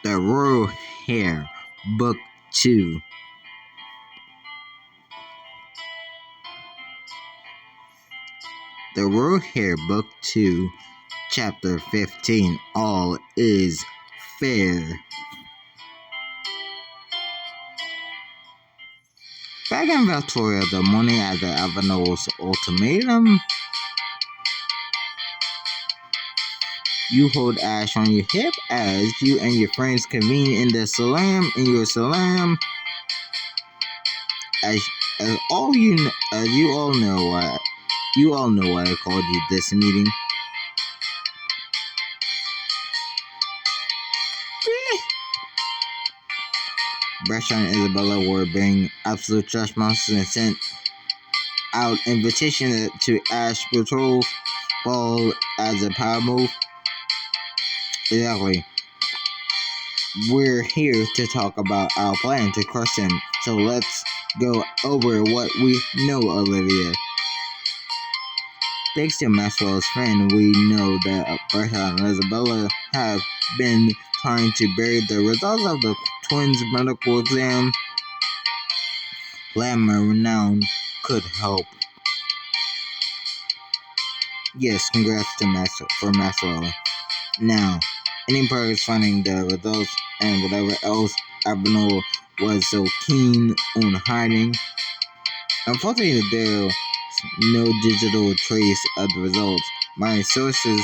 The Royal Heir, Book 2. The Royal Heir, Book 2, Chapter 15. All is fair. Back in Victoria, the morning after Avenel's ultimatum, you hold Ash on your hip as you and your friends convene in your salam. As you all know why I called you this meeting. Brescia and Isabella were being absolute trash monsters and sent out invitation to Ash Patrol Ball as a power move. Exactly. We're here to talk about our plan to crush him, so let's go over what we know, Olivia. Thanks to Maxwell's friend, we know that Brescia and Isabella have been trying to bury the results of the twins' medical exam. Glamour renown could help. Yes, congrats to Maxwell. Now, any progress finding the results and whatever else Avenel was so keen on hiding. Unfortunately, there's no digital trace of the results. My sources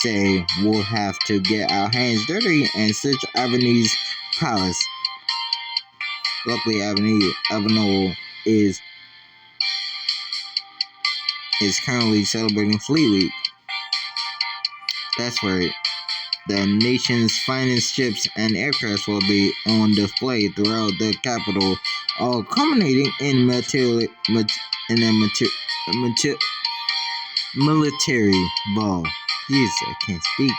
say we'll have to get our hands dirty and search Avenel's palace. Luckily, Avenel is currently celebrating Fleet Week. That's right. The nation's finest ships and aircraft will be on display throughout the capital, all culminating in military ball. Jeez, I can't speak.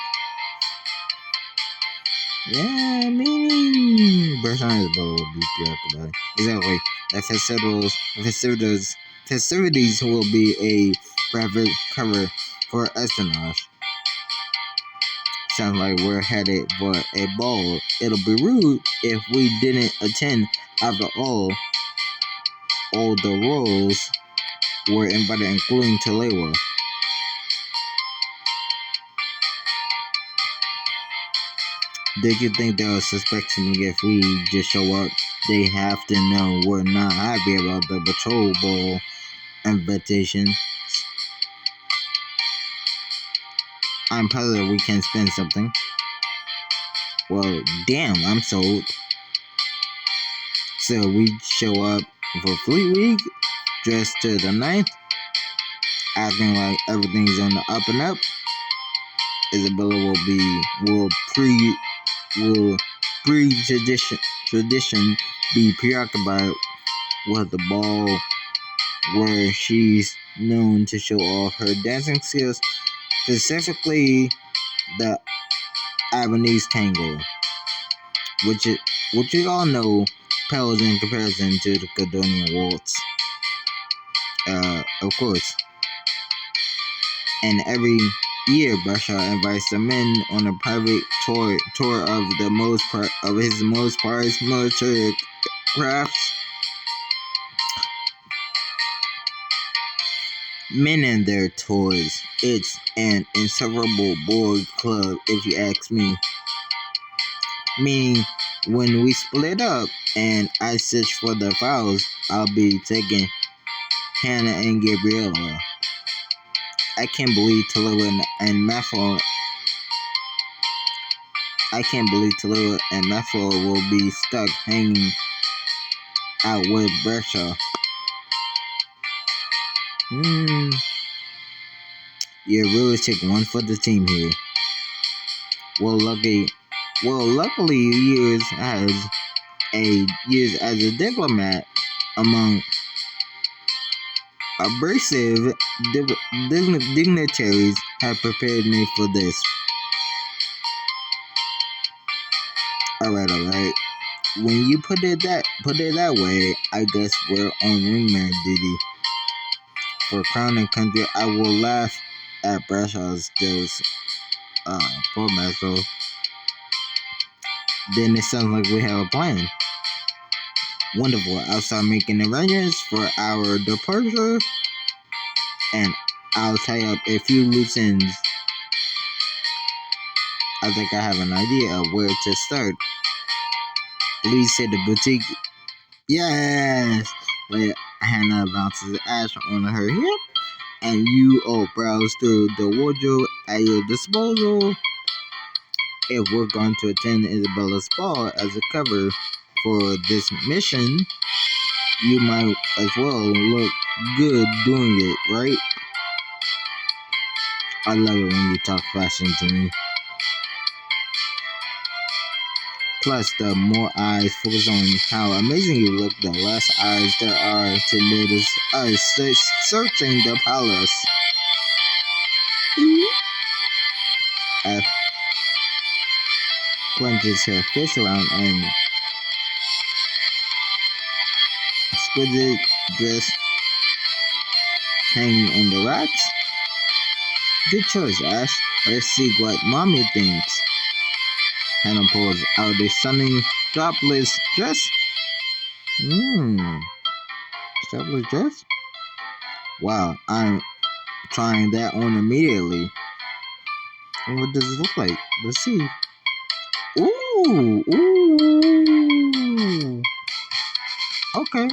Yeah, meaning Bertrand will be preoccupied. Exactly. The festivities will be a private cover for espionage. Sounds like we're headed for a ball. It'll be rude if we didn't attend. After all the royals were invited, including Talewa. Did you think they'll suspect me if we just show up? They have to know we're not happy about the patrol ball invitation. I'm positive we can spend something. Well, damn, I'm sold. So we show up for Fleet Week, dressed to the ninth, acting like everything's on the up and up. Isabella will pre-tradition be preoccupied with the ball, where she's known to show off her dancing skills, specifically the Avenese tango, which you all know pales in comparison to the Cadonian waltz. Of course. And every year, Brescia invites the men on a private tour of his most prized military crafts. Men and their toys. It's an inseparable board club, if you ask me. Meaning, when we split up and I search for the files, I'll be taking Hannah and Gabriella. I can't believe Talewa and Maxwell will be stuck hanging out with Brescia. You really take one for the team here. Well, luckily, years as a diplomat among abrasive dignitaries have prepared me for this. Alright. When you put it that way, I guess we're on wingman duty. For Crown and Country, I will laugh at Brescia's jokes. Poor Maxwell. Then it sounds like we have a plan. Wonderful. I'll start making arrangements for our departure, and I'll tie up a few loose ends. I think I have an idea of where to start. Please say the boutique. Yes! With Hannah bounces Ash on her hip, and you all browse through the wardrobe at your disposal. If we're going to attend Isabella's ball as a cover for this mission, you might as well look good doing it, right? I love it when you talk fashion to me. Plus, the more eyes focus on how amazing you look, the less eyes there are to notice us searching the palace. F clenches her fist around and exquisite dress hanging on the racks. Good choice, Ash. Let's see what mommy thinks. Hannah pulls out a stunning strapless dress. Strapless dress? Wow, I'm trying that on immediately. What does it look like? Let's see. Ooh. Okay.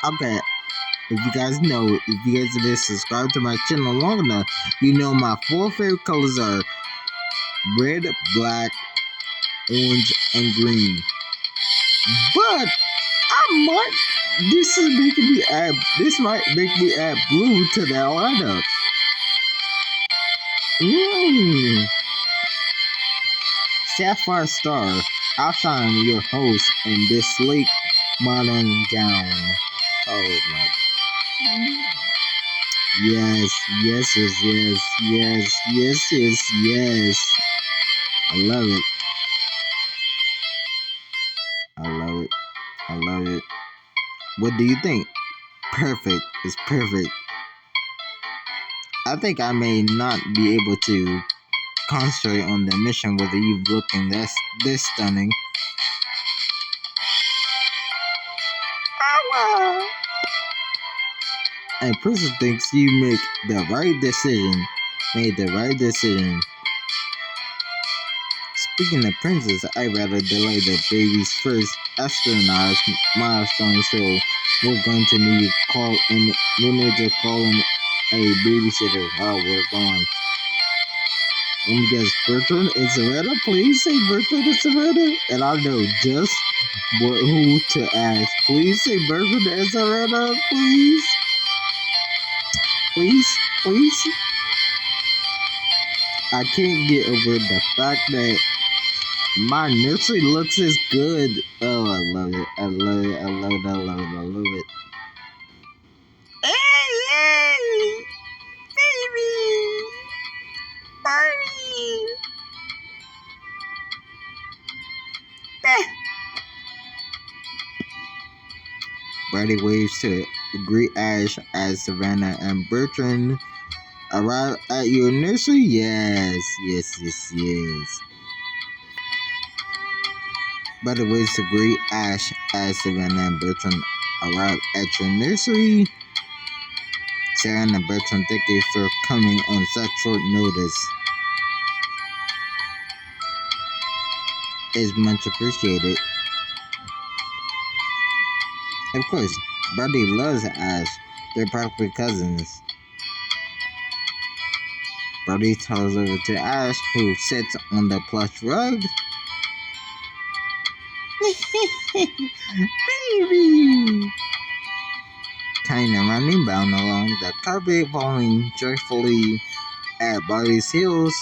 Okay. If you guys have been subscribed to my channel long enough, you know my 4 favorite colors are red, black, orange, and green. But this might make me add blue to that lineup. Sapphire Star, outshine your host in this sleek modern gown. Oh my. Yes. I love it. What do you think? Perfect. It's perfect. I think I may not be able to concentrate on the mission with you looking this stunning. And Princess thinks you made the right decision. Speaking of Princess, I'd rather delay the baby's first espionage milestone, so we're going to need to call in a babysitter while we're gone. Let me guess, Bertrand and Savannah? Please say Bertrand and Savannah. And I know just who to ask. Please say Bertrand and Savannah, please. Please. I can't get over the fact that my nursery looks as good. Oh, I love it. Hey, baby. Barbie. Brady waves to greet Ash as Savannah and Bertrand arrive at your nursery. Yes. Brady waves to greet Ash as Savannah and Bertrand arrive at your nursery. Savannah and Bertrand, thank you for coming on such short notice. It's much appreciated. Of course, Brady loves Ash. They're practically cousins. Brody toddles over to Ash, who sits on the plush rug. Baby! Tying and running bound along the carpet, falling joyfully at Brody's heels.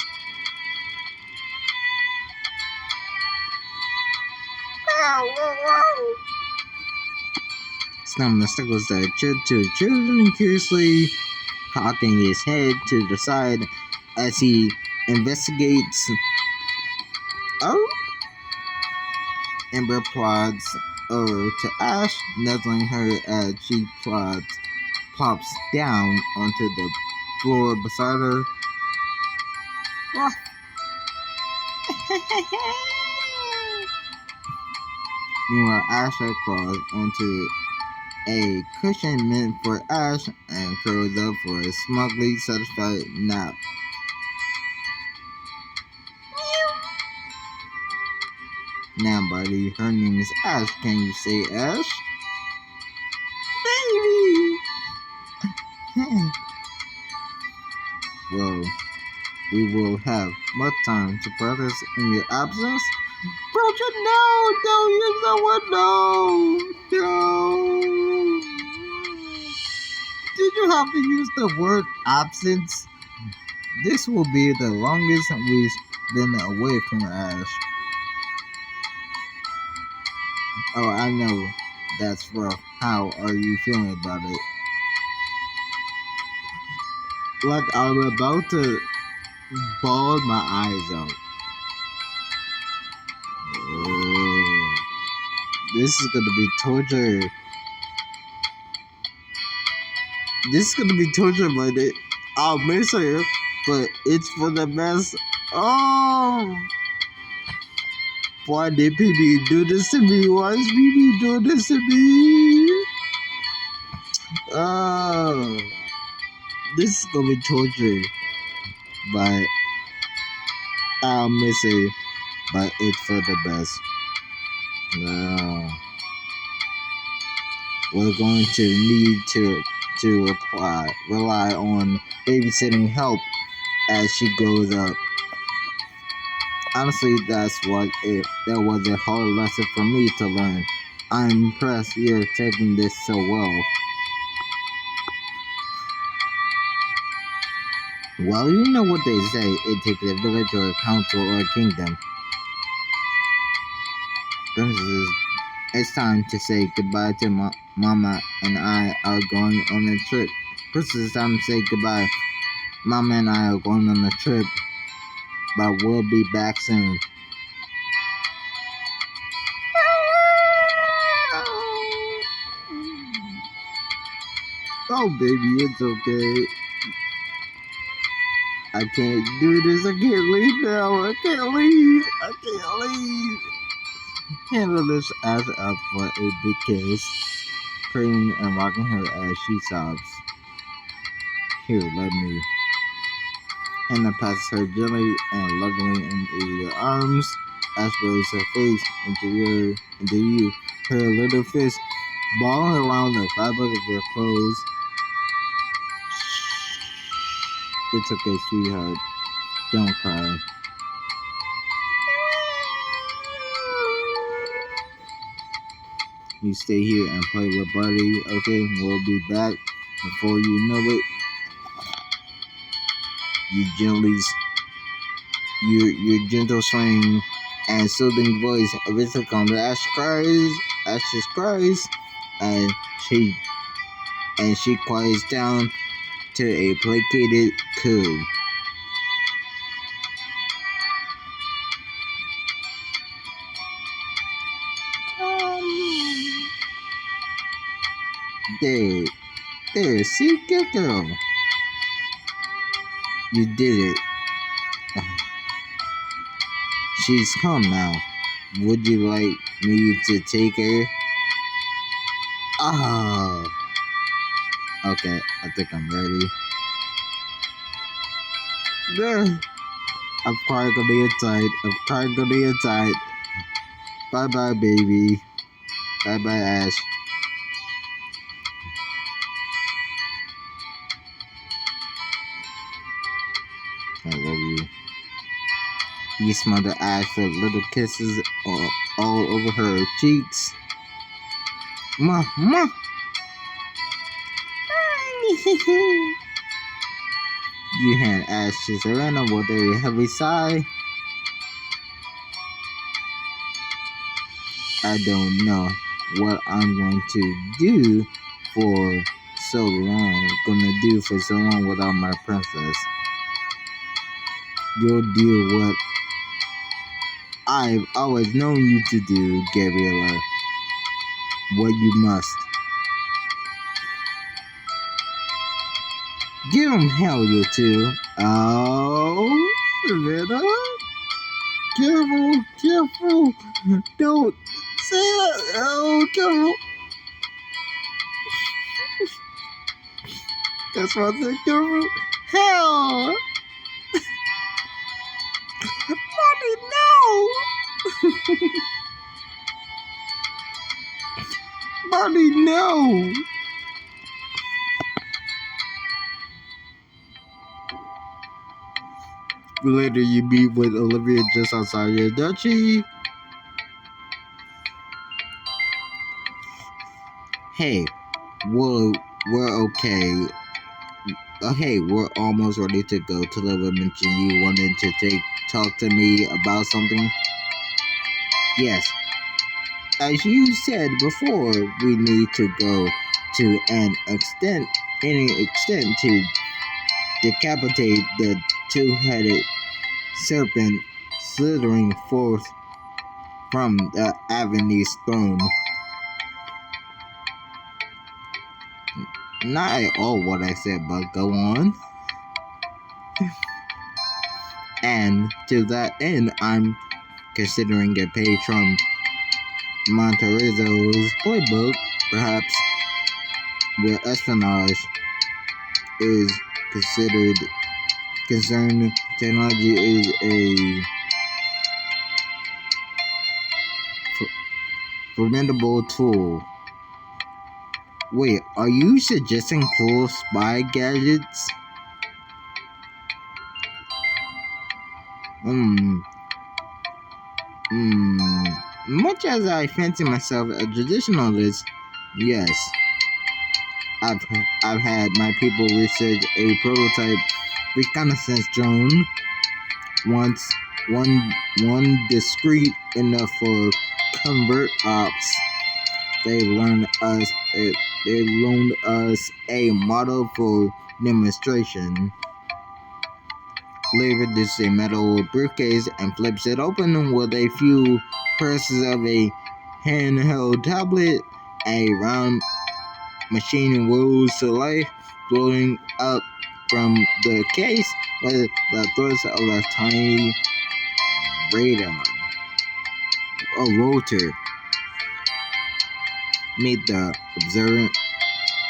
Snowman circles the children curiously, cocking his head to the side as he investigates. Oh! Ember plods over to Ash, nuzzling her as she plops down onto the floor beside her. Meanwhile, Ash had crawled onto a cushion meant for Ash and curled up for a smugly satisfied nap. Now, buddy, her name is Ash. Can you say Ash? Baby! Well, we will have much time to practice in your absence. Bridget, no! Don't use the word no! No! Did you have to use the word absence? This will be the longest we've been away from Ash. Oh, I know. That's rough. How are you feeling about it? Like I'm about to bawl my eyes out. This is gonna be torture. This is gonna be torture, but I'll miss her. But it's for the best. Oh, why did PB do this to me? Why is PB doing this to me? Oh, this is gonna be torture, but I'll miss her. But it's for the best. No. We're going to need to rely on babysitting help as she grows up. Honestly, that was a hard lesson for me to learn. I'm impressed you're taking this so well. Well, you know what they say, it takes a village or a council or a kingdom. Princesses, it's time to say goodbye to Mama and I are going on a trip. Princess, it's time to say goodbye. Mama and I are going on a trip, but we'll be back soon. Oh, baby, it's okay. I can't do this. I can't leave now. I can't leave. I can't leave. Handle this ass up for a big kiss, cradling and rocking her as she sobs. Here, let me. Hannah passes her gently and lovingly into your arms. Ash buries her face into you. Her little fist balling around the fabric of your clothes. It's okay, sweetheart. Don't cry. You stay here and play with Buddy, okay? We'll be back before you know it. Your gentle swing and soothing voice eventually calms Ash's cries, and she quiets down to a placated coo. There, see, good girl. You did it. She's calm now. Would you like me to take her? Oh. Okay, I think I'm ready. I'm crying on the inside. I'm crying on the inside. Bye bye, baby. Bye bye, Ash. I love you. You smell the Ash with little kisses all over her cheeks. Ma. You hand Ash to Serena with a heavy sigh. I don't know what I'm going to do for so long without my princess. You'll do what I've always known you to do, Gabriella. What you must. Give him hell, you two. Oh, Savannah? Careful, careful. Don't say that. Oh, careful. That's what I said, careful. Hell! Mommy, no! Mommy, no! Later, you meet with Olivia just outside your duchy. Hey, we're okay. Hey, we're almost ready to go to the dimension you wanted to talk to me about something. Yes, as you said before, we need to go to any extent to decapitate the two-headed serpent slithering forth from the Avenue's throne. Not at all what I said, but go on. And to that end, I'm considering a page from Monterizzo's playbook, perhaps, where espionage is concerned. Technology is a formidable tool. Wait, are you suggesting cool spy gadgets? Much as I fancy myself a traditionalist, yes, I've had my people research a prototype reconnaissance drone. Once one discreet enough for covert ops. They loaned us a model for demonstration. Lee reduces a metal briefcase and flips it open with a few presses of a handheld tablet. A round machine whirls to life, floating up from the case with the thrust of a tiny radar or rotor. Meet the observant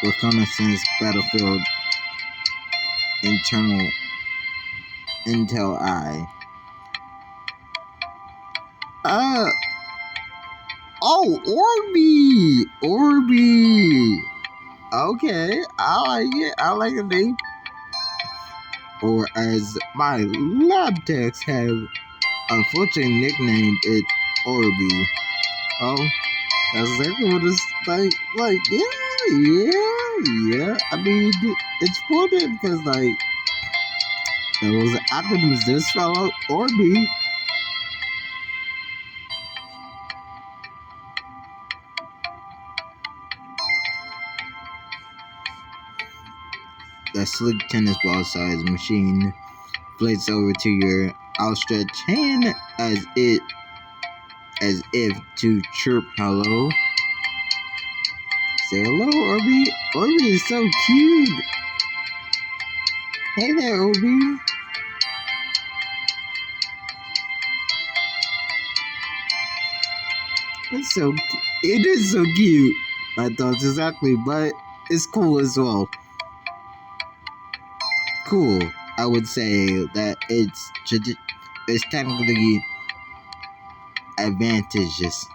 reconnaissance battlefield internal intel eye. Orby. Okay, I like the name. Or as my lab techs have unfortunately nicknamed it, Orby. Oh, that's exactly what it's like, yeah. I mean, it's funny because, like, those acronyms just spell out Orby. The sleek tennis ball sized machine flits over to your outstretched hand as if to chirp hello. Say hello, Orby. Orby is so cute. Hey there, Orby. It is so cute. My thoughts exactly, but it's cool as well. Cool. I would say that it's technically advantageous.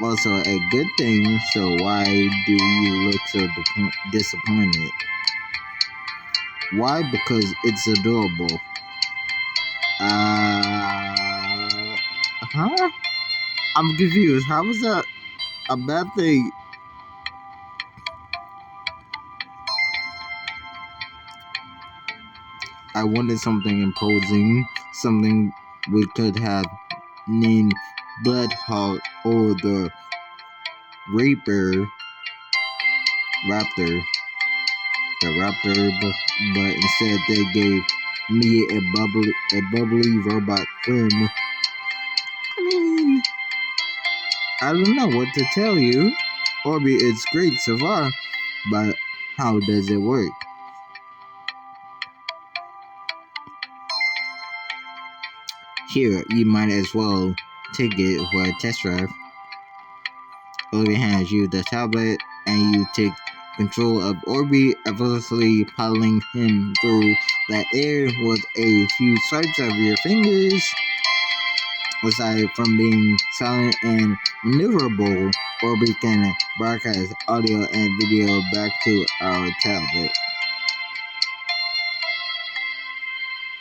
Also a good thing, so why do you look so disappointed? Why? Because it's adorable. Huh? I'm confused. How was that a bad thing? I wanted something imposing, something we could have named Bloodhawk or the Raptor, but instead they gave me a bubbly robot friend. I mean, I don't know what to tell you. Orby is great so far, but how does it work? Here, you might as well take it for a test drive. Orbi hands you the tablet, and you take control of Orbi, effortlessly piloting him through the air with a few swipes of your fingers. Aside from being silent and maneuverable, Orbi can broadcast audio and video back to our tablet.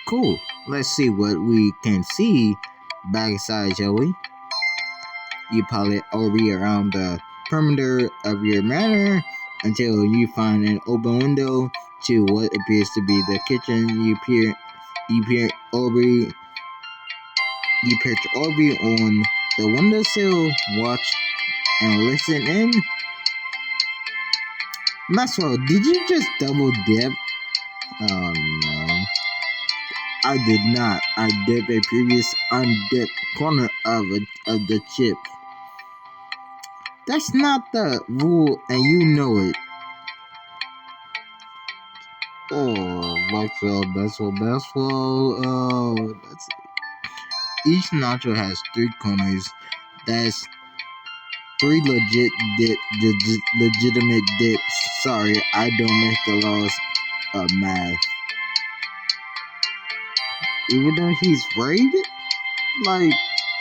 Cool. Let's see what we can see backside, shall we? You pilot Orbi around the perimeter of your manor until you find an open window to what appears to be the kitchen. You peer Orbi You perch Orbi on the windowsill, watch and listen in. Maxwell, did you just double dip? Oh no. I did not. I dipped a previous undipped corner of the chip. That's not the rule, and you know it. Oh, Maxwell. Oh, that's each nacho has 3 corners. That's 3 legitimate dips. Sorry, I don't make the laws of math. Even though he's right, like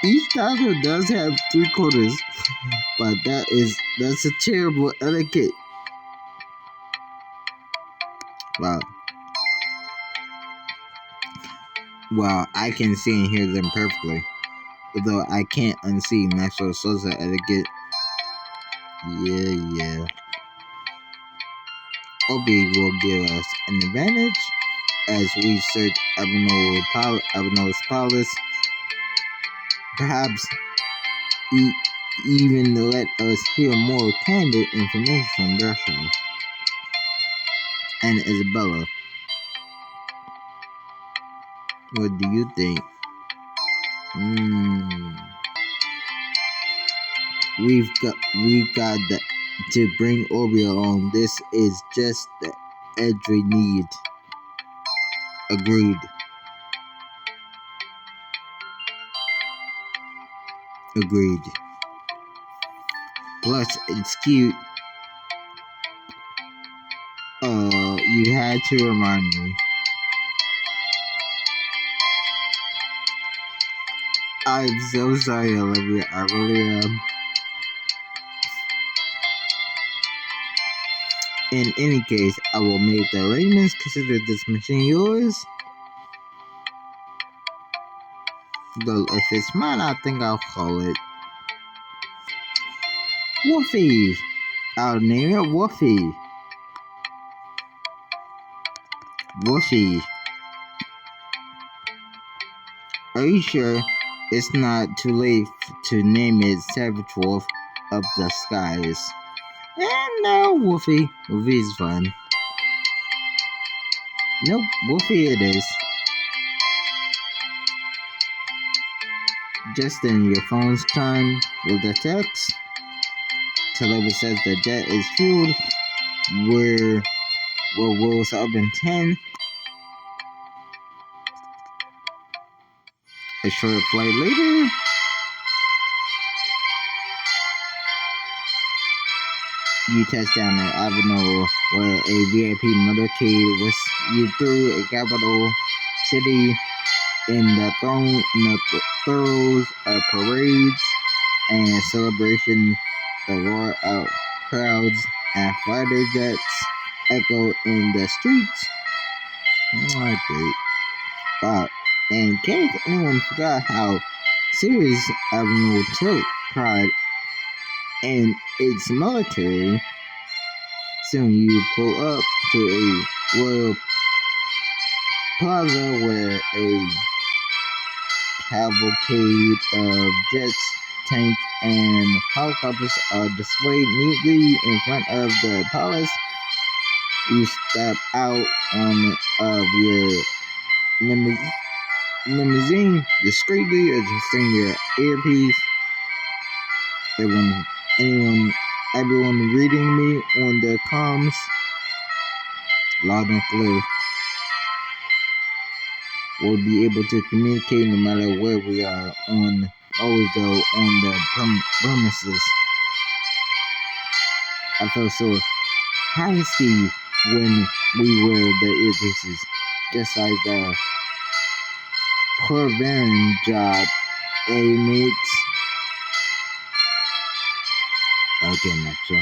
each nacho does have 3 corners, but that's a terrible etiquette. Wow. Well, I can see and hear them perfectly, although I can't unsee Maxwell Sosa etiquette. Yeah. Obi will give us an advantage as we search Abeno's palace. Perhaps even let us hear more candid information from Bertram and Isabella. What do you think? We've got to bring Orbi along. This is just the edge we need. Agreed. Plus, it's cute. You had to remind me. I'm so sorry, Olivia. I really am. In any case, I will make the arrangements. Consider this machine yours. Though if it's mine, I think I'll call it Woofy. I'll name it Woofy. Are you sure it's not too late to name it Savage Wolf of the Skies? And no, Woofy. Woofy is fun. Nope, Woofy it is. Just then, your phone's chimed with a text. Television says the jet is fueled. We'll rolls up in 10. A short flight later. You touch down at Avenue where a VIP motorcade was you through a capital city in the throes of parades and celebration. The roar of crowds and fighter jets echo in the streets. Great. Wow. In case anyone forgot how serious Avenue took pride in its military, soon you pull up to a royal plaza where a cavalcade of jets, tanks, and helicopters are displayed neatly in front of the palace. You step out of your limousine discreetly, adjusting your earpiece. Everyone reading me on the comms, loud and clear. will be able to communicate no matter where we are on or we go on the premises. I felt so hasty when we wear the earpieces, just like the poor Baron job, mates. Okay, Metro.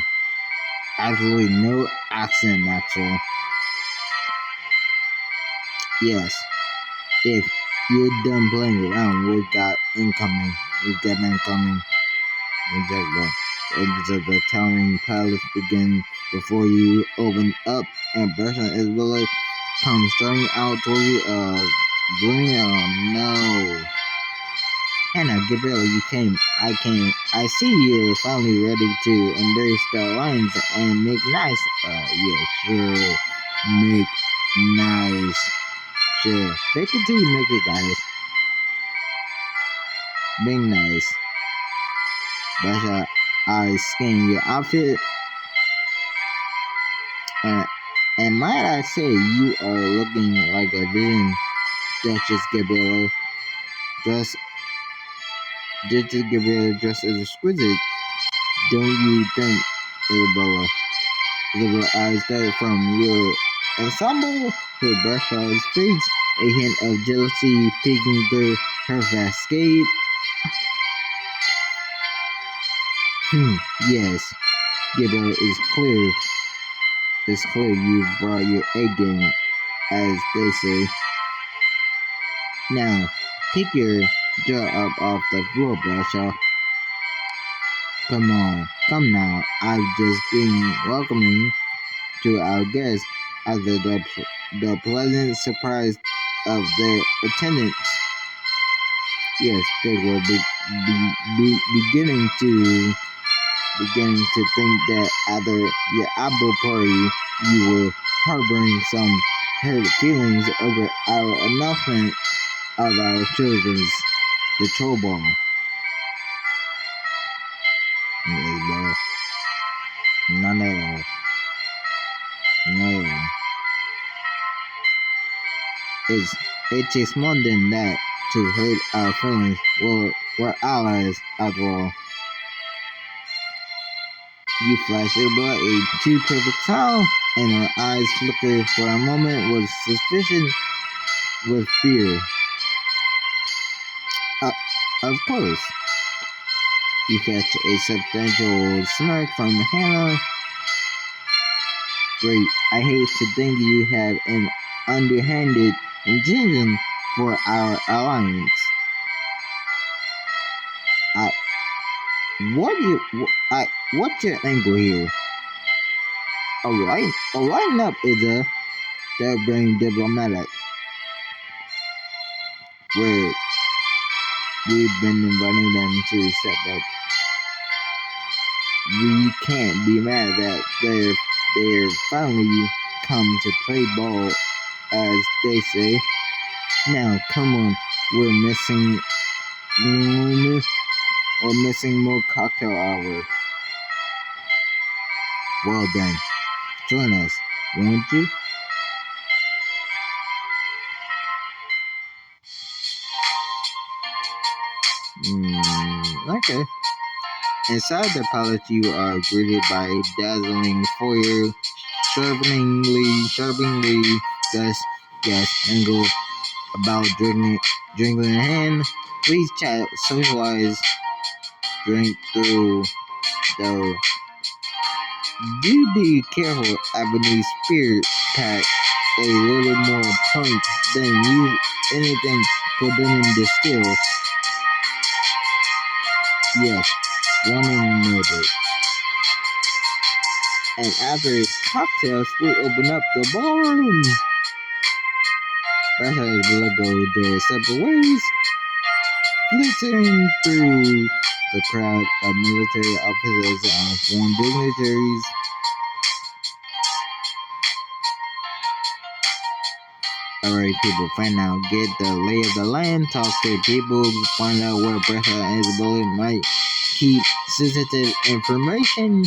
Absolutely no accent, Metro. Yes, if you're done playing around, we've got incoming. We've got incoming. Exactly. The towering palace begins before you open up, and Bertrand Isabella comes starting out toward you. Blooming. No. Hannah, Gabriel, you came. I came. I see you're finally ready to embrace the alliance and make nice. Yeah, sure. Make nice. Sure. Fake it till you make it, guys. Being nice. Basha, I scan your outfit. Uh, and might I say, you are looking like a vision, Duchess Gabriella. Dressed, Duchess Gabriella dressed as exquisite. Don't you think, Isabella? Isabella eyes darted from your ensemble to Bertha's face, a hint of jealousy peeking through her facade. Yes, Gabriel is clear. It's clear you brought your A game, as they say. Now, pick your jaw up off the floor, Bradshaw. Come on, come now. I've just been welcoming to our guests after the pleasant surprise of their attendance. Yes, they were beginning to think that after your apple party, you were harboring some hurt feelings over our announcement of our children's the troll ball. Yes, not at all. No. It takes more than that to hurt our feelings. We're allies after all. You flash over a too perfect smile, and her eyes flicker for a moment with suspicion, with fear. Of course. You catch a substantial smirk from Hannah. Great. I hate to think you have an underhanded intention for our alliance. I, what's your angle here? A line-up is a third-brain diplomatic, where we've been inviting them to step up. We can't be mad that they're finally come to play ball, as they say. Now, come on, we're missing more cocktail hour. Well then, join us, won't you? Okay. Inside the palace, you are greeted by a dazzling foyer, sharply dressed guests mingle about drinking in hand. Please chat, socialize, drink through the. Do be careful, Avenue Spirit Pack, a little more punk than you anything forbidden distills. Yes, warning noted. And after cocktails, we open up the ballroom. That's will go their separate ways, glittering through the crowd of military officers and foreign dignitaries. Alright, people, find out, get the lay of the land, talk to people, find out where Bertha and Isabella might keep sensitive information.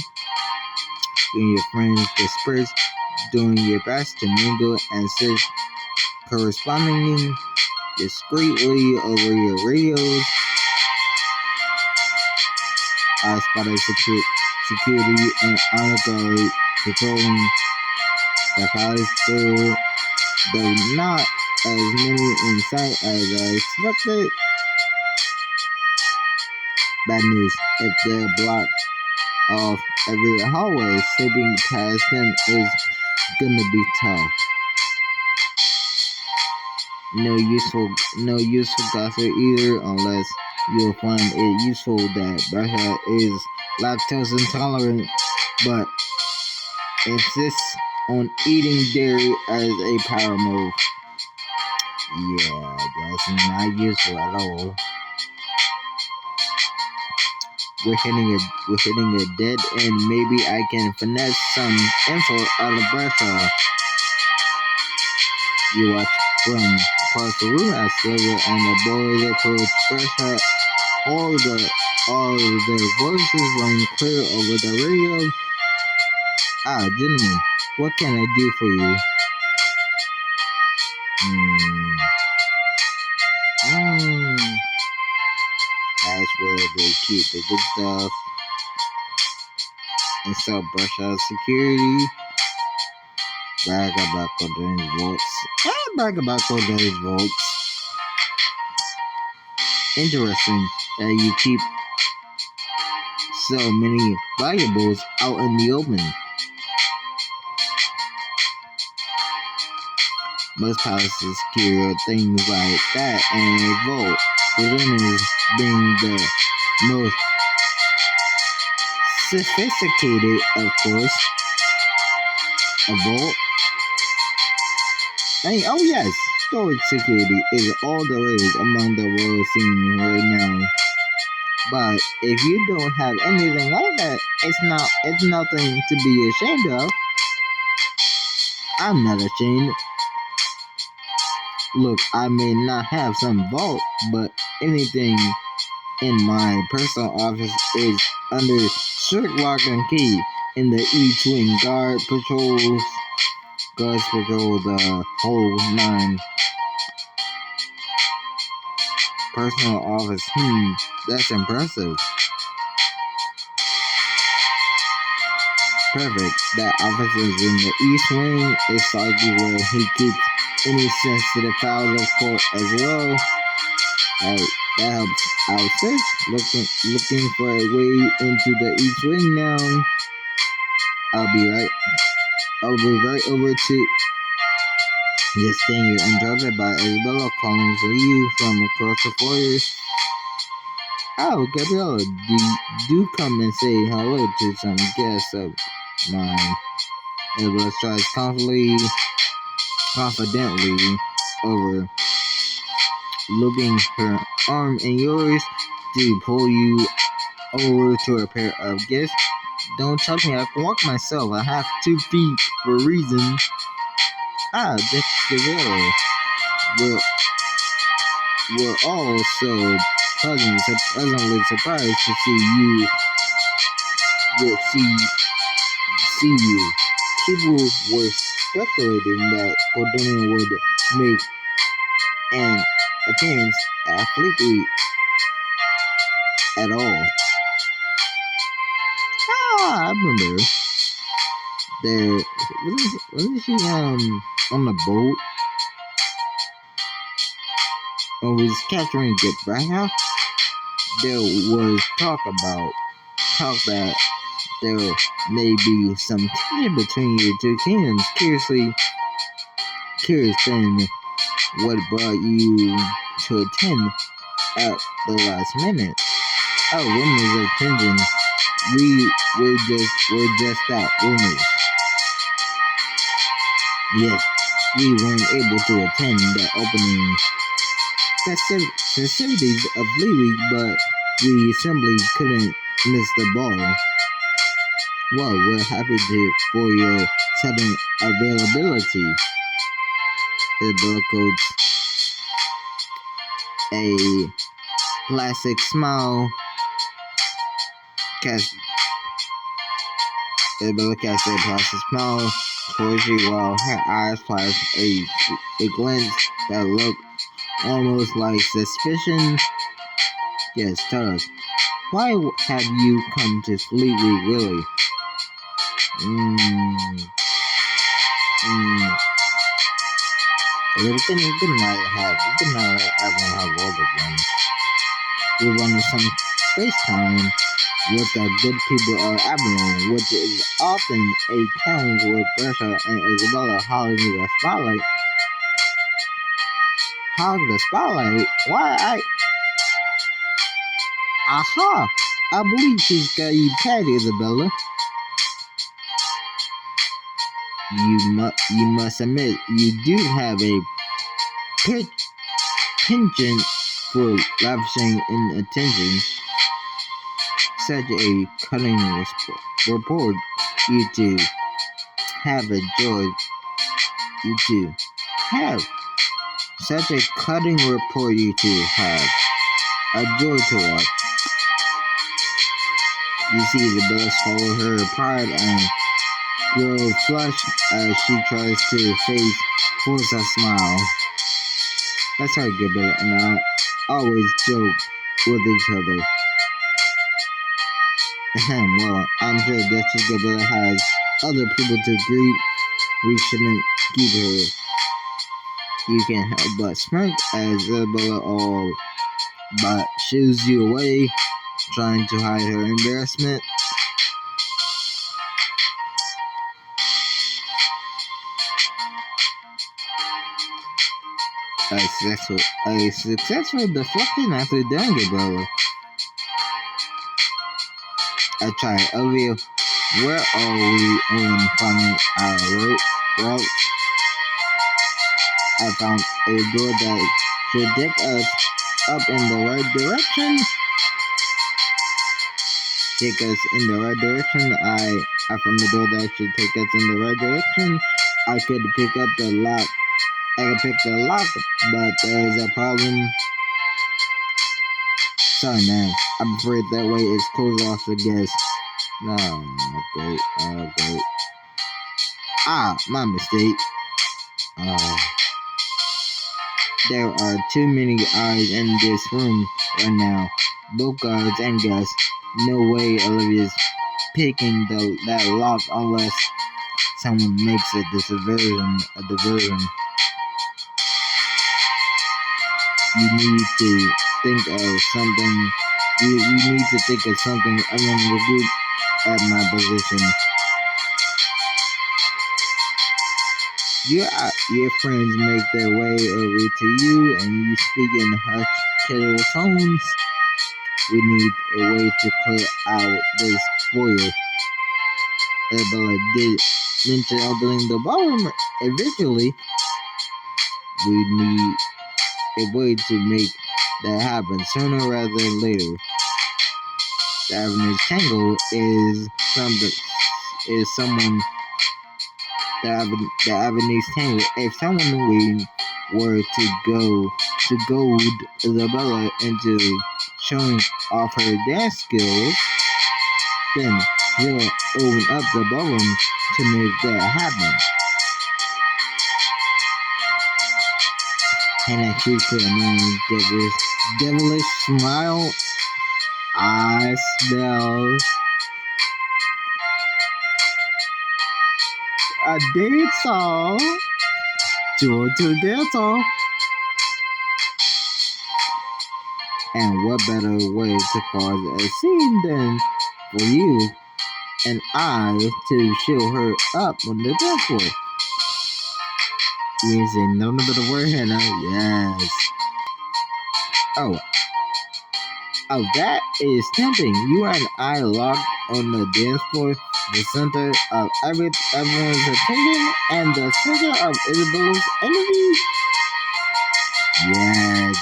When your friends disperse, doing your best to mingle and search correspondingly. discreetly over your radios. I spotted security and honor guard patrolling the paths through, though not as many in sight as I expected. Bad news, if they're blocked off every hallway, slipping past them is gonna be tough. No useful gossip either, unless you'll find it useful that Becca is lactose intolerant, but insists on eating dairy as a power move. Yeah, that's not useful at all. We're hitting a dead end. Maybe I can finesse some info out of Bertha. You watch from across the room as Silver and the boys approach Bertha. All their voices rang clear over the radio. Ah, gentlemen, what can I do for you? That's where they keep the good stuff. And so brush out security. Brag about Golden's votes. Brag about Golden's votes. Interesting that you keep so many valuables out in the open. Most palaces secure things like that and a vote. Golden being the most sophisticated, of course. A vault. Oh yes, storage security is all the rage among the world scene right now. But if you don't have anything like that, it's nothing to be ashamed of. I'm not ashamed. Look, I may not have some vault, but anything in my personal office is under strict lock and key. In the East Wing, guards patrol the whole 9. Personal office, that's impressive. Perfect. That office is in the East Wing. It's likely where he keeps any sensitive files, of course, as well. That helps out, sis. Looking for a way into the East Wing now. I'll be right over to. Just then you're interrupted by Isabella calling for you from across the foyer. Oh, Gabriella, do come and say hello to some guests of mine. Isabella strides confidently over, looping her arm in yours to pull you over to a pair of guests. Don't tell me I can walk myself. I have 2 feet for a reason. Ah, that's Gabriella. We're all so pleasantly surprised to see you. People were speculating that Gordon would make an appearance at Fleet Week at all. I remember. There wasn't she on the boat and was capturing Get Back. There was talk that there may be some tension between your 2 kingdoms. Curious then what brought you to attend at the last minute. Oh, rumors of tension. We're just that, rumors. Yes, we weren't able to attend the opening festivities of Fleet Week, but we simply couldn't miss the ball. Well, we're happy for your sudden availability. Isabella coats a plastic smile. Isabella casts a plastic smile towards you while her eyes flash a glance that look almost like suspicion. Yes, tell us. Why have you come to sleep, really? Mm, mm. Good night, have all of them. We wanted some space time with the good people of Avalon, which is often a challenge with Bertha and Isabella hogging the spotlight. Hog the spotlight? Why, aha! I believe she's got you pegged, Isabella. You must admit, you do have a penchant for lavishing in attention. Such a cutting report. You two have a joy. You two have such a cutting report. You two have a joy to watch. You see Isabella swallow her pride and grow flushed as she tries to force a smile. That's how Gabriella and I always joke with each other. Well, I'm sure Duchess Gabriella has other people to greet. We shouldn't keep her. You can't help but smirk as Isabella all but shoos you away, trying to hide her embarrassment. A successful deflection after done, Gabriella. I tried. Olivia, where are we on finding our route? I found a door that should take us up in the right direction. Take us in the right direction. I found the door that should take us in the right direction. I could pick up the lock. I could pick the lock, but there is a problem. Sorry, man. I'm afraid that way is closed off the guest. No, okay. My mistake. There are too many eyes in this room right now. Both guards and guests. No way Olivia's picking that lock unless someone makes a diversion. You need to think of something. You need to think of something. Everyone will group at my position. Your friends make their way over to you, and you speak in hushed, casual tones. We need a way to clear out this foyer. Isabella did mention opening the ballroom eventually. We need a way to make that happen sooner rather than later. The Avenue's Tangle is someone the Avenue's Tangle. If someone we were to goad Isabella into showing off her dance skills, then we'll open up the ballroom to make that happen. And I choose to a devilish smile. I smell a dance song. To dance off. And what better way to cause a scene than for you and I to show her up on the dance floor? Using none but a word, Hannah. Yes. Oh, that is tempting. You and I locked on the dance floor, the center of everyone's attention, and the center of Isabella's energy. Yes.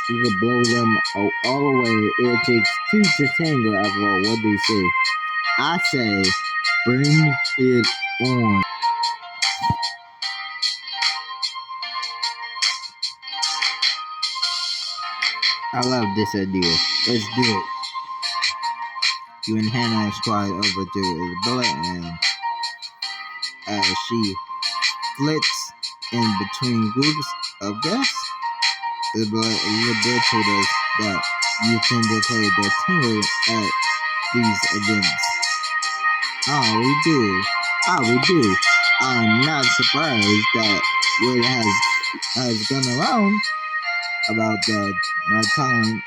We could blow them all away. It takes two to tango, after all. What do you say? I say, bring it on. I love this idea. Let's do it. You and Hannah stride over to Isabella and as she flits in between groups of guests. Isabella told us that you tend to play the tango at these events. Oh, we do. Oh, we do. I'm not surprised that word has gone around about my talent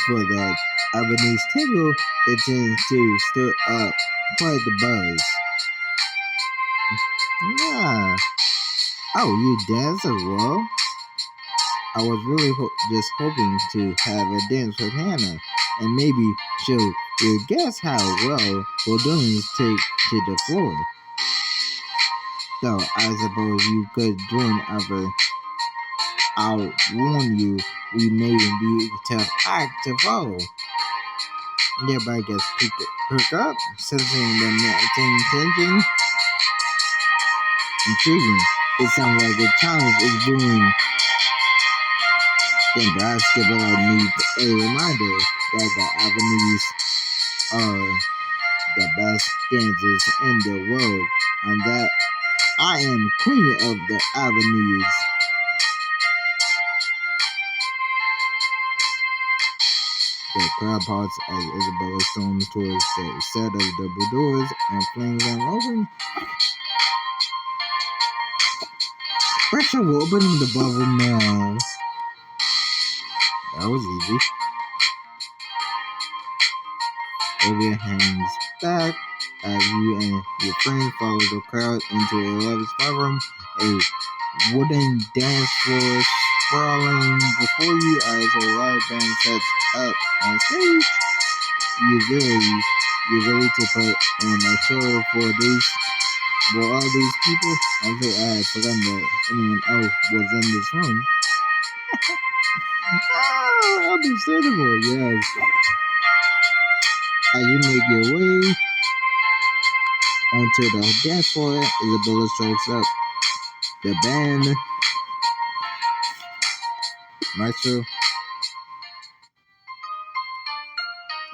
for the Japanese tango. It tends to stir up quite the buzz. Yeah. Oh, you dance as well? I was really just hoping to have a dance with Hannah and maybe show your guests how well balloons take to the floor. So I suppose you could join our. I'll warn you, we may be a tough act to follow. Everybody gets picked up, sensing the same tension. Intriguing. It sounds like a challenge is brewing. Then basketball needs a reminder that the avenues are the best dancers in the world, and that I am queen of the avenues. The crowd parts as Isabella storms towards the set of double doors and flings them open. Pressure will open the bubble now. That was easy. Olivia hangs back as you and your friends follow the crowd into a lavish ballroom. A wooden dance floor sprawling before you as a live band sets up on stage. You really to put on a show for all these people. I think I had forgotten that anyone else was in this room. Understandable, yes. As you make your way onto the dance floor, Isabella strikes up the band. Maestro.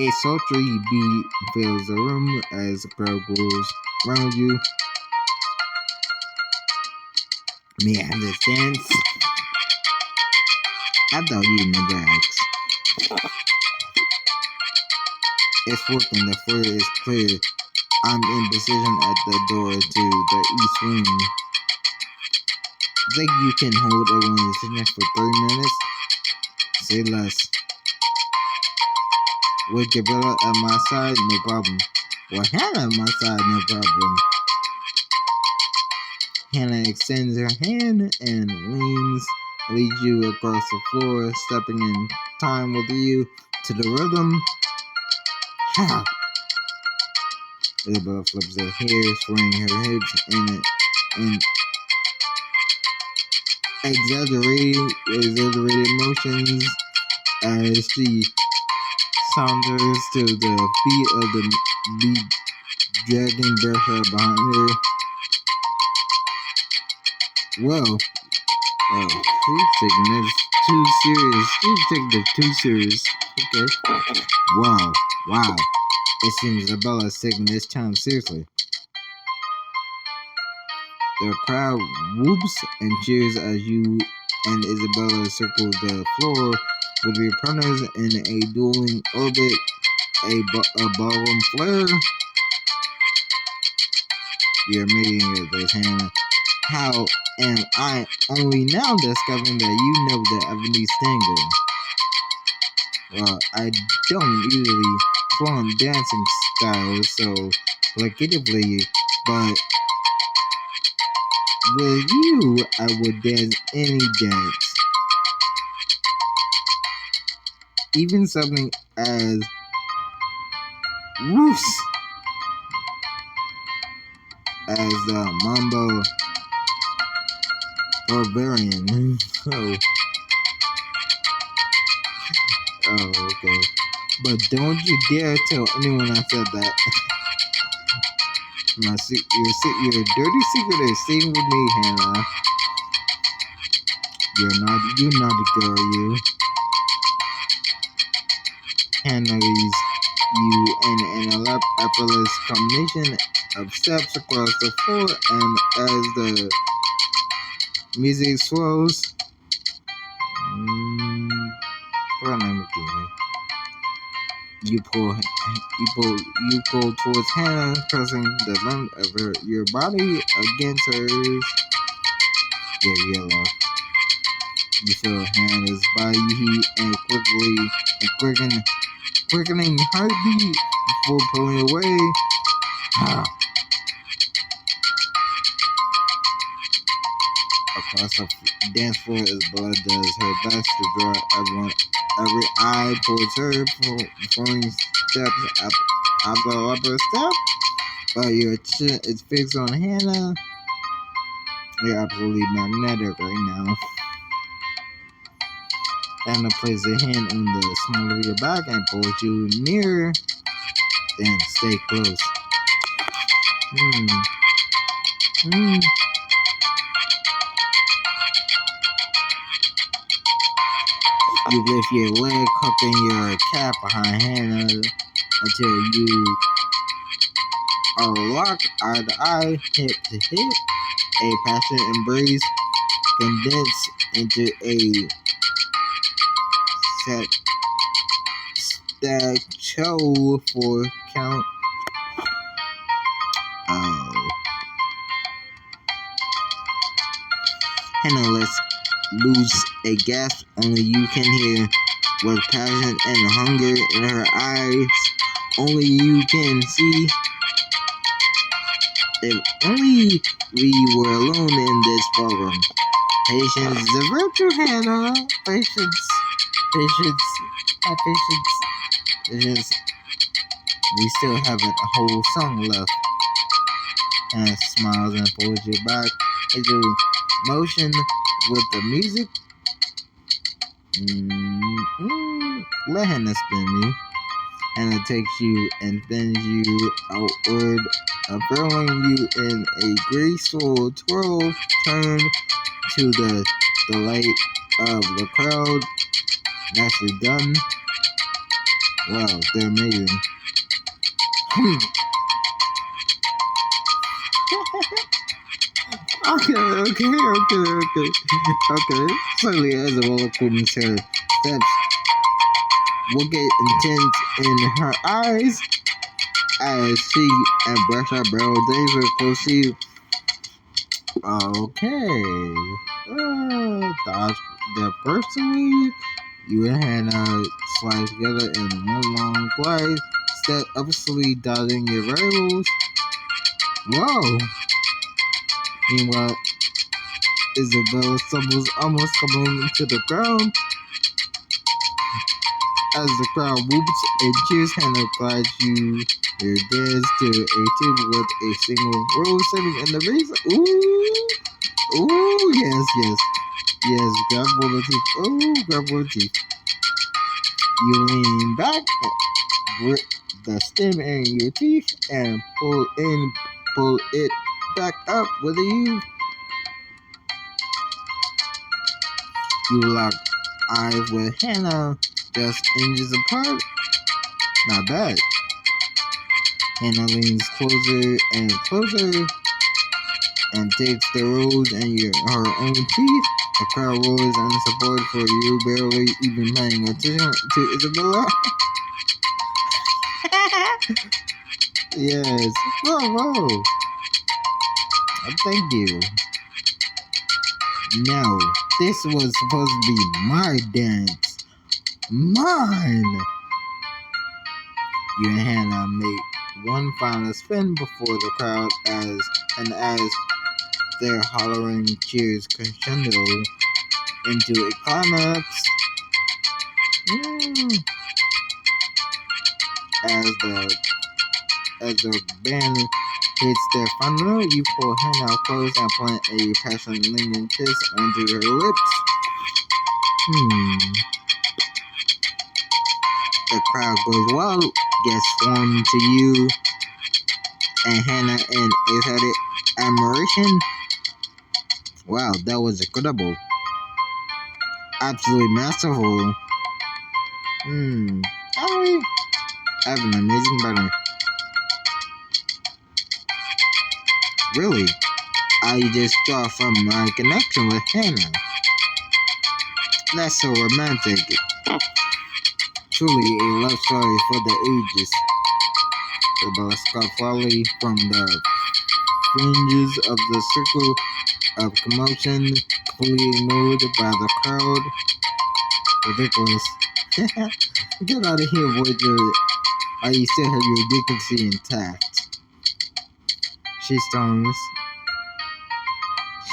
A sultry beat fills the room as the crowd grows around you. May I have this dance? I thought you never asked. It's working, the floor is clear. I'm in position at the door to the east wing. Think you can hold everyone's attention for 3 minutes? Say less. With Gabriella at my side, no problem. With Hannah at my side, no problem. Hannah extends her hand and leads you across the floor, stepping in time with you to the rhythm. Ha! Isabella flips her hair, swaying her hips in exaggerated motions as she saunters to the beat of the beat, dragging Bertha behind her. Well, she's taking this too serious. She's taking this too serious. Okay. Wow. It seems Isabella's taking this challenge seriously. The crowd whoops and cheers as you and Isabella circle the floor with your partners in a dueling orbit, a ballroom flare. You're making it this, Hannah. How am I only now discovering that you know the Japanese tango? Well, I don't usually flaunt dancing styles so placatively, but with you, I would dance any dance. Even something as loose as the Mambo Barbarian. Oh, okay. But don't you dare tell anyone I said that. Your dirty secret is staying with me, Hannah. You naughty girl, you. Hannah leaves you in an effortless combination of steps across the floor, and as the music swells, mm, you pull towards Hannah, pressing the length of your body against hers. Yeah, yellow. You feel Hannah's body heat and quickening heartbeat before pulling away. Across the dance floor as Blood does her best to draw every eye towards her, performing steps after upper step. But your chin is fixed on Hannah. You're absolutely magnetic right now. Hannah places a hand on the small of your back and pulls you nearer. Then stay close. You lift your leg, hooking your cap behind Hannah until you are locked eye to eye, hip to hip. A passionate embrace condensed into a set staccato for count. Oh. Hannah lets loose a gasp only you can hear, with passion and hunger in her eyes. Only you can see. If only we were alone in this ballroom. Patience is a virtue, Hannah. Patience. Patience. We still have a whole song left. Hannah smiles and pulls you back into motion with the music. Let Hannah spin you. Hannah takes you and spins you outward, unfurling you in a graceful twirl, turn to the delight of the crowd. Nicely done. Wow, they're amazing. Okay. Slowly as the roller coaster steps will get intense in her eyes as she and brush her barrel days are close to you. Okay. The personally, you and Hannah slide together in one long glide, step upsly dodging your rivals. Whoa! Meanwhile, Isabella stumbles, almost coming into the ground. As the crowd whoops and cheers, Hannah glides your dance to a table with a single rose sitting in the vase. Ooh, yes. Grab one of the teeth. You lean back, grip the stem in your teeth, and pull it back up with you. You lock eyes with Hannah, just inches apart. Not bad. Hannah leans closer and closer and takes the rose and her own teeth. The crowd roars in support for you, barely even paying attention to Isabella. Yes. Whoa. Thank you. No, this was supposed to be my dance. Mine! You and Hannah make one final spin before the crowd as their hollering cheers crescendo into a climax. As the band hits their final note, you pull Hannah close and plant a passionate lingering kiss onto her lips. The crowd goes wild, gets warm to you and Hannah in excited admiration. Wow, that was incredible. Absolutely masterful. I have an amazing partner. Really? I just thought from my connection with Hannah. That's so romantic. Truly a love story for the ages. Isabella Scott Farley from the fringes of the circle of commotion, completely ignored by the crowd. Ridiculous. Get out of here, Voyager. You still have your decency intact. She storms.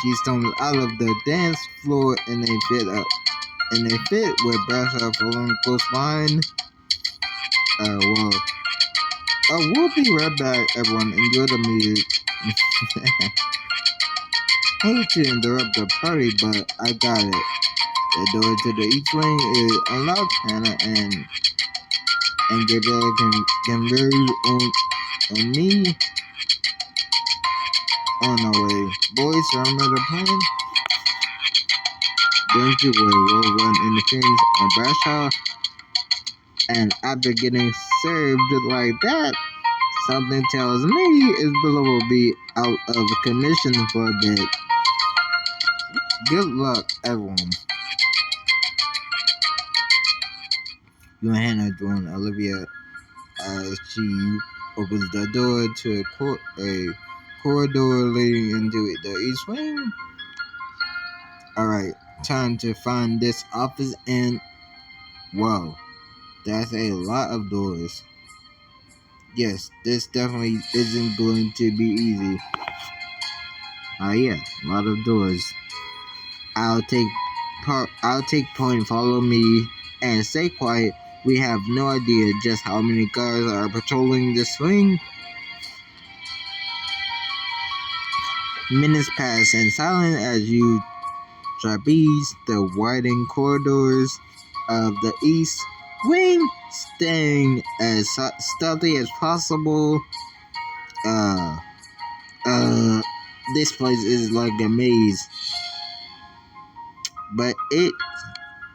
She storms out of the dance floor in a fit with brush off along close line. Well, we'll be right back, everyone. Enjoy the music. Hate to interrupt the party, but I got it. The door to the east wing is unlocked, Hannah and Gabriella can verge on me on our way. Boys, remember the plan? Don't you worry, we'll run interference on Bradshaw. And after getting served like that, something tells me Isabella will be out of commission for a bit. Good luck, everyone. You and Hannah join Olivia as she opens the door to a corridor leading into the east wing. Alright, time to find this office, and wow, that's a lot of doors. Yes, this definitely isn't going to be easy. Yeah, a lot of doors. I'll take point, follow me, and stay quiet. We have no idea just how many guards are patrolling this wing. Minutes pass in silence as you trapeze the widening corridors of the east wing, staying as stealthy as possible. This place is like a maze, but it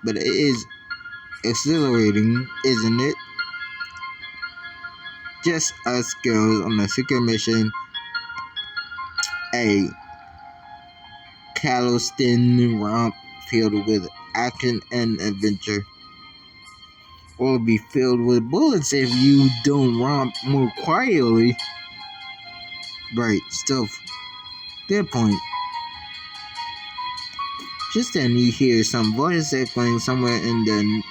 is exhilarating, isn't it? Just us girls on a secret mission, a Calloston romp filled with action and adventure. Or be filled with bullets if you don't romp more quietly. Right, still, good point. Just then you hear some voices echoing somewhere in the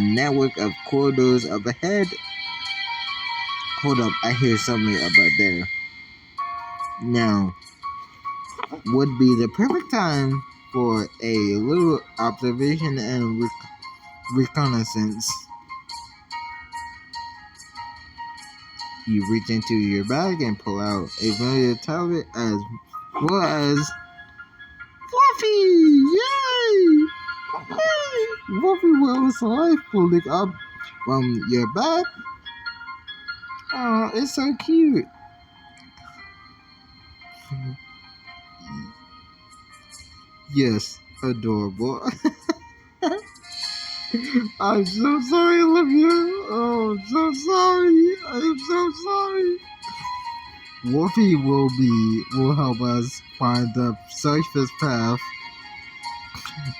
network of corridors up ahead. Hold up, I hear something about there. Now would be the perfect time for a little observation and reconnaissance. You reach into your bag and pull out a familiar tablet as well as Fluffy! Yay! Hey! Fluffy was life pulling up from your bag. Oh, it's so cute. Yes, adorable. I'm so sorry, Olivia. Oh, I'm so sorry. I'm so sorry. Wolfie will help us find the safest path.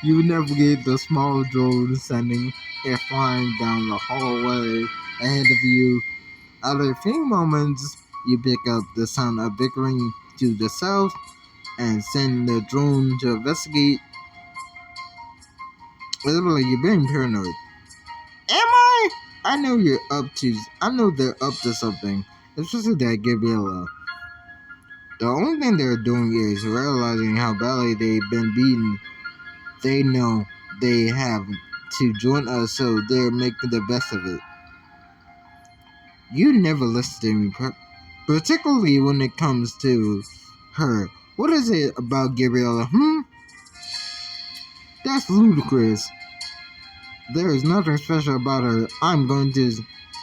You navigate the small drone, sending it flying down the hallway ahead of you. After a few moments, you pick up the sound of bickering to the south and send the drone to investigate. Literally, you're being paranoid. Am I? I know they're up to something. Especially that Gabriella. The only thing they're doing is realizing how badly they've been beaten. They know they have to join us, so they're making the best of it. You never listen to me, particularly when it comes to her. What is it about Gabriella? That's ludicrous. There is nothing special about her. I'm going to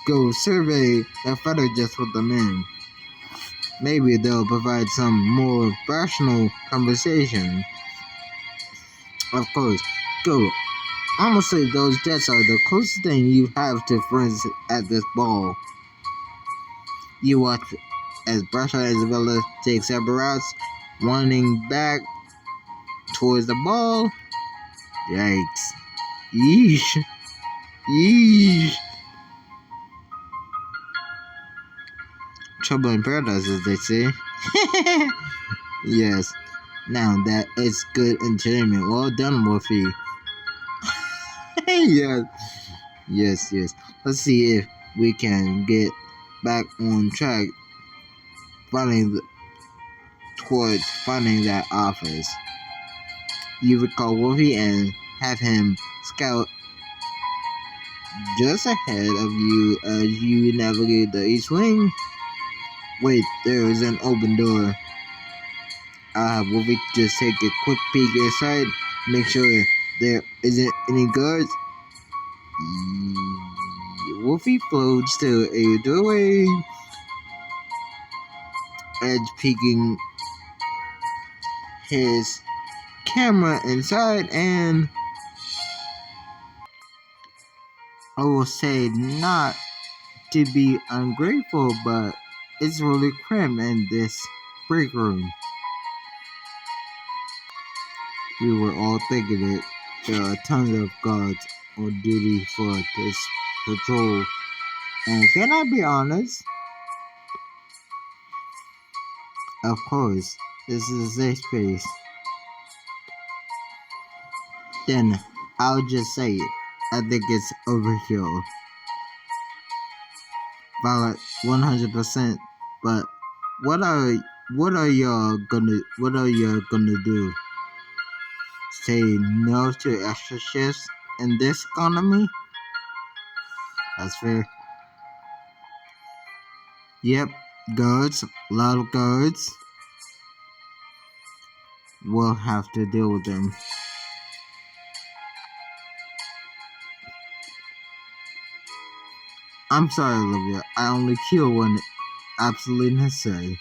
go survey the fighter jets with the men. Maybe they'll provide some more rational conversation. Of course, go. Honestly, those jets are the closest thing you have to friends at this ball. You watch as Brasha and Isabella take separate routes, running back towards the ball. Yikes. Yeesh. Yeesh. Trouble in paradise, as they say. Yes. Now that is good entertainment. Well done, Wolfie. Yes. Yes, yes. Let's see if we can get back on track finding towards finding that office. You recall Wolfie and have him scout just ahead of you as you navigate the east wing. Wait, there is an open door. I'll have Wolfie just take a quick peek inside, make sure there isn't any guards. Wolfie floats to a doorway, edge peeking his camera inside, and I will say not to be ungrateful, but it's really cramped in this break room. We were all thinking it. There are tons of guards on duty for this patrol. And can I be honest? Of course, this is a safe space. Then I'll just say it. I think it's overkill. Valid 100%. But what are what are y'all gonna do? Say no to extra shifts in this economy? That's fair. Yep, guards, a lot of guards. We'll have to deal with them. I'm sorry, Olivia. I only kill when absolutely necessary.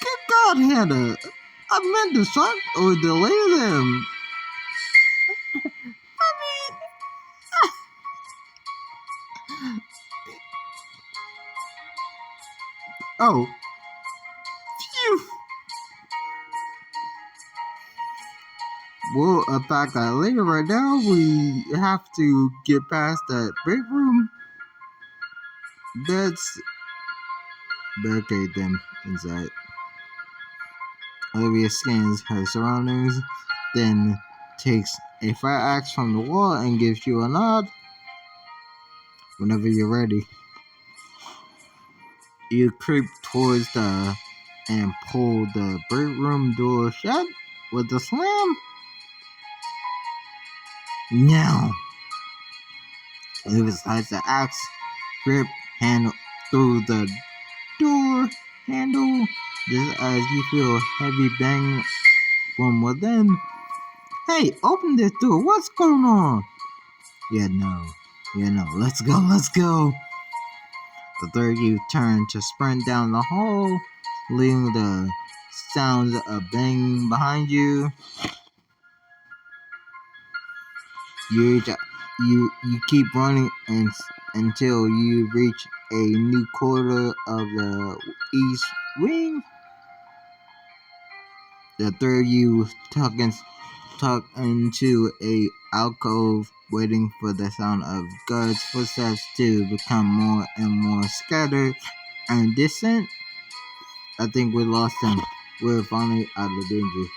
Good God, Hannah! I meant to start or delay them. Oh, phew. We'll attack that later. Right now, we have to get past that break room. Let's barricade them inside. Olivia scans her surroundings, then takes a fire axe from the wall and gives you a nod. Whenever you're ready, you creep towards the and pull the break room door shut with a slam. Now, Olivia slides the axe grip handle through the door handle just as you feel a heavy bang from within. Hey, open this door. What's going on? Yeah, no. Let's go, let's go. The third you turn to sprint down the hall, leaving the sounds of banging behind you. You keep running until you reach a new quarter of the east wing. The third you tuck into a alcove, waiting for the sound of guards' footsteps to become more and more scattered and distant. I think we lost him. We're finally out of danger.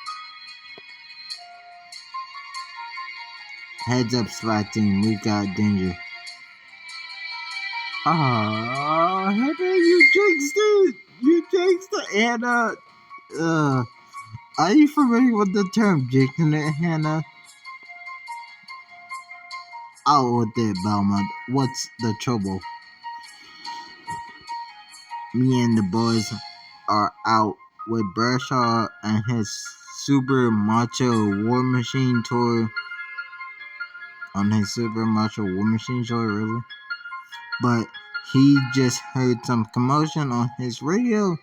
Heads up, SWAT team. We got danger. Ah, Hannah, you jinxed it. You jinxed it, Hannah. Are you familiar with the term jinxing it, Hannah? Out with it, Belmont. What's the trouble? Me and the boys are out with Bradshaw and his super macho war machine tour. On his super macho war machine tour, really? But he just heard some commotion on his radio.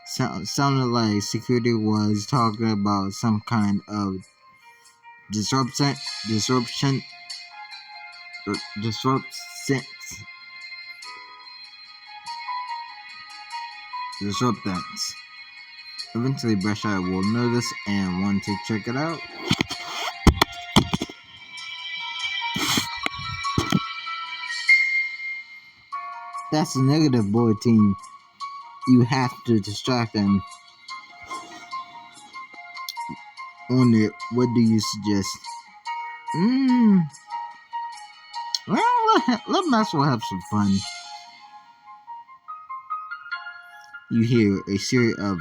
Sounded like security was talking about some kind of disruption, disruption, disruption, disruptance. Eventually, Brashard will notice and want to check it out. That's a negative board team. You have to distract them. On it, what do you suggest? Well, let Maxwell have some fun. You hear a series of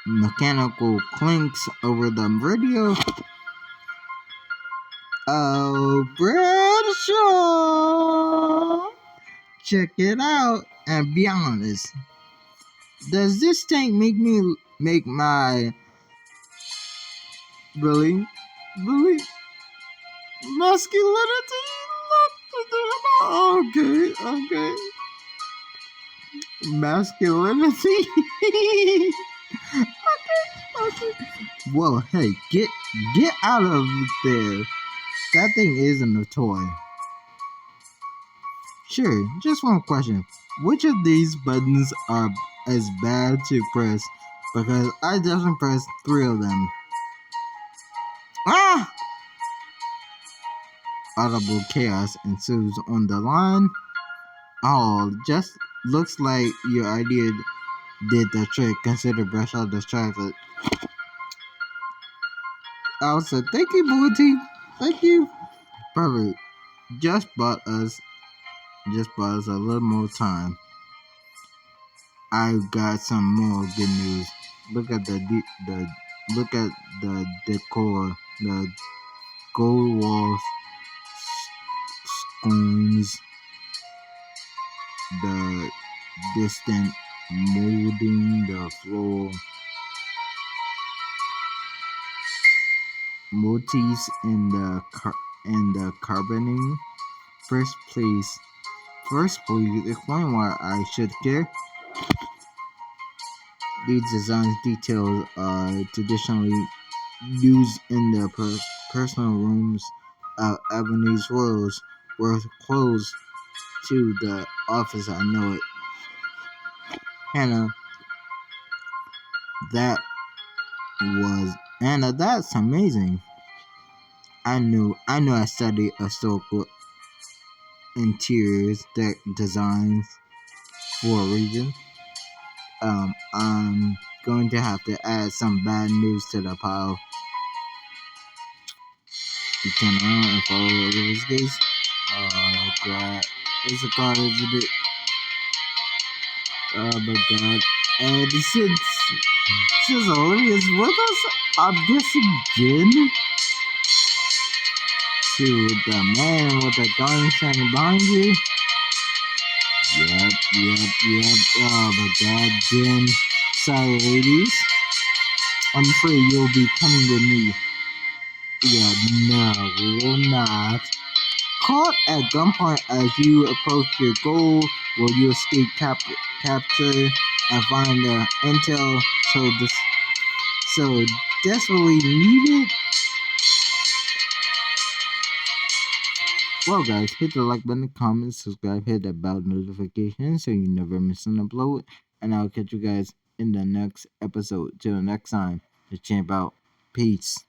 mechanical clinks over the radio. Oh, Bradshaw! Check it out and be honest. Does this tank make my really masculinity look? Okay. Masculinity. Okay. Well, hey, get out of there. That thing isn't a toy. Sure, just one question. Which of these buttons are as bad to press? Because I just pressed 3 of them. Ah! Audible chaos ensues on the line. Oh, just looks like your idea did the trick. Consider brush out distracted. Also, thank you, Booty. Thank you. Perfect. Just bought us a little more time. I got some more good news. Look at the decor, the gold walls, scones, the distant molding, the floor, motifs in the carboning. First, please explain why I should care. These design details are traditionally used in the personal rooms of Avenues Royals, were close to the office. I know it. Hannah, that that's amazing. I studied historical interiors designs for a reason. I'm going to have to add some bad news to the pile. You turn around and follow Oliver's gaze. Oh god. It's a car, isn't it? Oh my god. And since Olivia's with us, I'm guessing Jin to the man with the gun standing behind you. Yep. Oh my god, Jin. Sorry, ladies. I'm afraid you'll be coming with me. Yeah, no, we will not. Caught at gunpoint as you approach your goal, will you escape capture and find the intel so desperately needed? Well, guys, hit the like button, comment, subscribe, hit that bell notification so you never miss an upload. And I'll catch you guys in the next episode. Till next time, the champ out. Peace.